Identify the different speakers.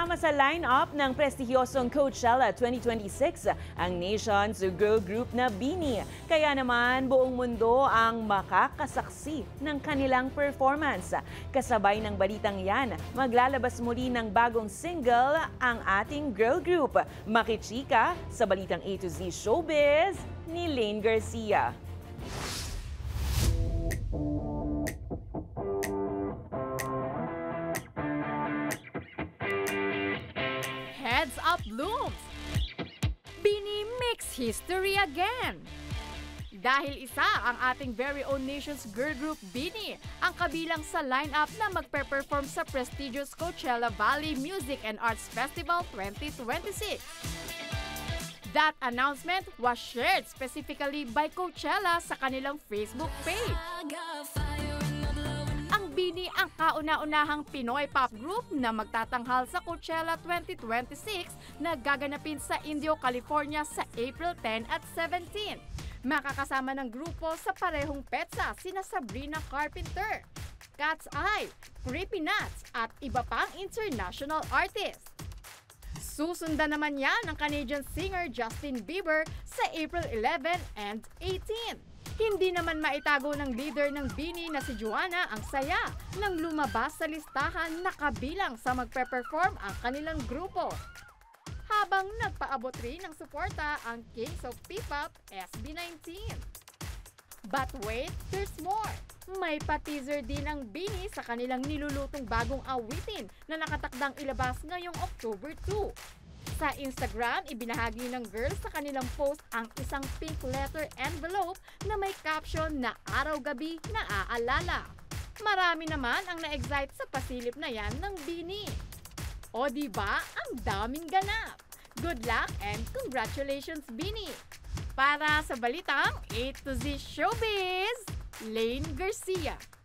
Speaker 1: Kasama sa line-up ng prestihiyosong Coachella 2026 ang nation's girl group na BINI. Kaya naman buong mundo ang makakasaksi ng kanilang performance. Kasabay ng balitang yan, maglalabas muli ng bagong single ang ating girl group. Makichika sa balitang A to Z Showbiz ni Lane Garcia.
Speaker 2: Heads up blooms! BINI makes history again! Dahil isa ang ating very own nation's girl group BINI ang kabilang sa lineup na magpe-perform sa prestigious Coachella Valley Music and Arts Festival 2026. That announcement was shared specifically by Coachella sa kanilang Facebook page. Ang BINI ang kauna-unahang Pinoy pop group na magtatanghal sa Coachella 2026 na gaganapin sa Indio, California sa April 10 at 17. Makakasama ng grupo sa parehong petsa sina Sabrina Carpenter, Cat's Eye, Creepy Nuts at iba pang international artists. Susundan naman yan ng Canadian singer Justin Bieber sa April 11 and 18. Hindi naman maitago ng leader ng BINI na si Joanna ang saya nang lumabas sa listahan na kabilang sa magpe-perform ang kanilang grupo. Habang nagpaabot rin ng suporta ang Kings of P-Pop SB19. But wait, there's more! May pa-teaser din ang BINI sa kanilang nilulutong bagong awitin na nakatakdang ilabas ngayong October 2. Sa Instagram, ibinahagi ng girls sa kanilang post ang isang pink letter envelope na may caption na araw-gabi na aalala. Marami naman ang na-excite sa pasilip na yan ng BINI. O diba, ang daming ganap! Good luck and congratulations, BINI! Para sa balitang A to Z Showbiz, Lane Garcia.